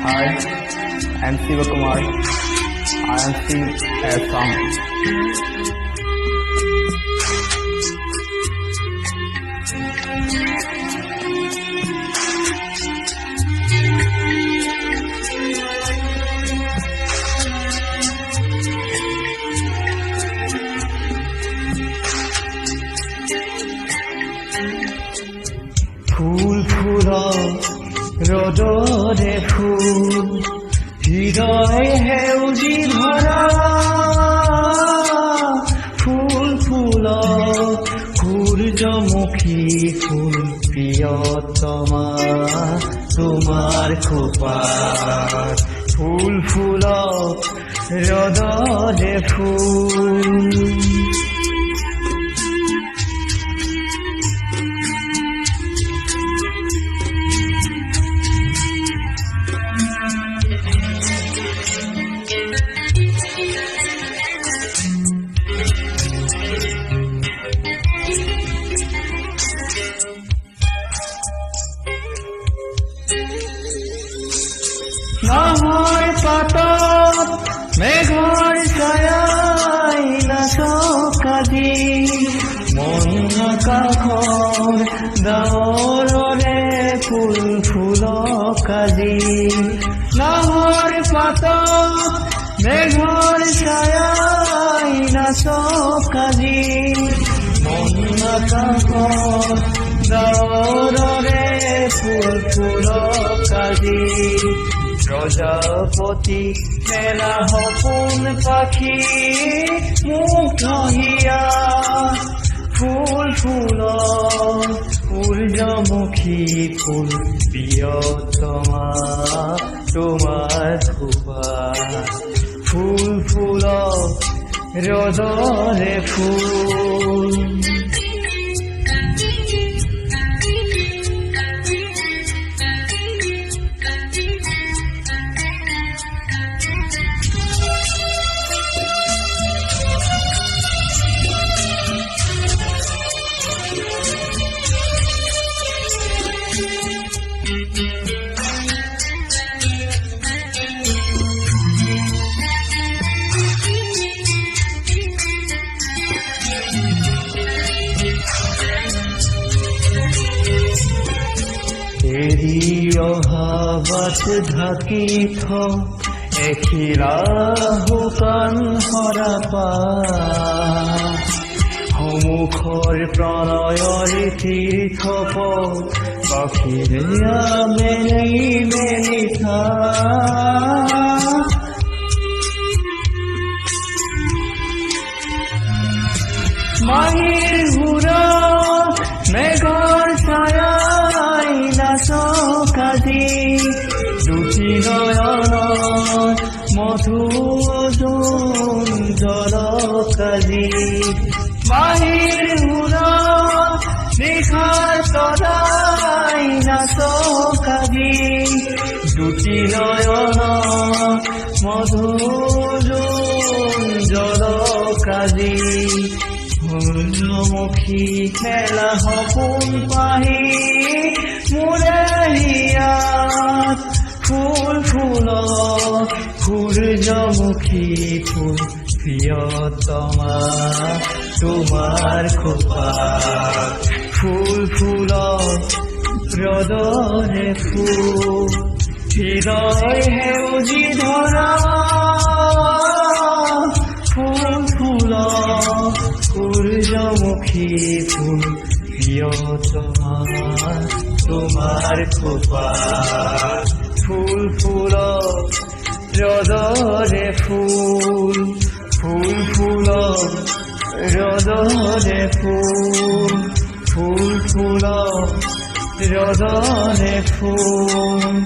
Hi, I'm Shiva Kumar. I am singing a song. ফুল ফুলা ৰ'দৰে ফুল হৃদয় সেউজী ধৰা ফুল ফুলা সূৰ্যমুখী ফুল প্ৰিয়তমা তোমাৰ খোপাত ফুল ফুলা ৰ'দৰে ফুল নাহৰ পাতত মেঘৰ ছায়াই নাচক আজি মন আকাশৰ ডাৱৰৰে ফুল ফুলক আজি নাহৰ পাতত মেঘৰ ছায়াই নাচক আজি মন আকাশৰ ডাৱৰৰে ফুল ফুলক আজি প্ৰজাপতি মেলা সপোন পাখি মুগ্ধ হিয়া ফুল ফুল সূৰ্যমুখী ফুল প্ৰিয়তমা তোমাৰ খোপা ফুল ফুল ৰ'দৰে ফুল এৰি অহা বাট ঢাকি থ এখিলা শুকান সৰাপা সন্মুখৰ প্ৰণয়ৰ তীৰ্থ পাখিৰে মেলি মেলি থা মাহিৰ ঘূৰা মেঘৰ ছায়াই নাচক আজি দুটি নয়নত মধুজোন জলক আজি মাহিৰ ঘূৰা নিশাৰ তৰাই নাচক আজি দুটি নয়নত মধুজোন জলক আজি সূৰ্যমুখী মেলা সপোন পাহি মোৰে হিয়াত ফুল ফুল সূৰ্যমুখী ফুল প্ৰিয়তমা তোমাৰ খোপা ফুল ফুল ৰ'দৰে ফুল হৃদয় সেউজী ধৰা ফুল ফুল সূৰ্যমুখী ফুল প্ৰিয়তমা তোমাৰ খোপা ফুল ফুল ৰ'দৰে ফুল ফুল ফুল ৰ'দৰে ফুল ফুল ফুল ৰ'দৰে ফুল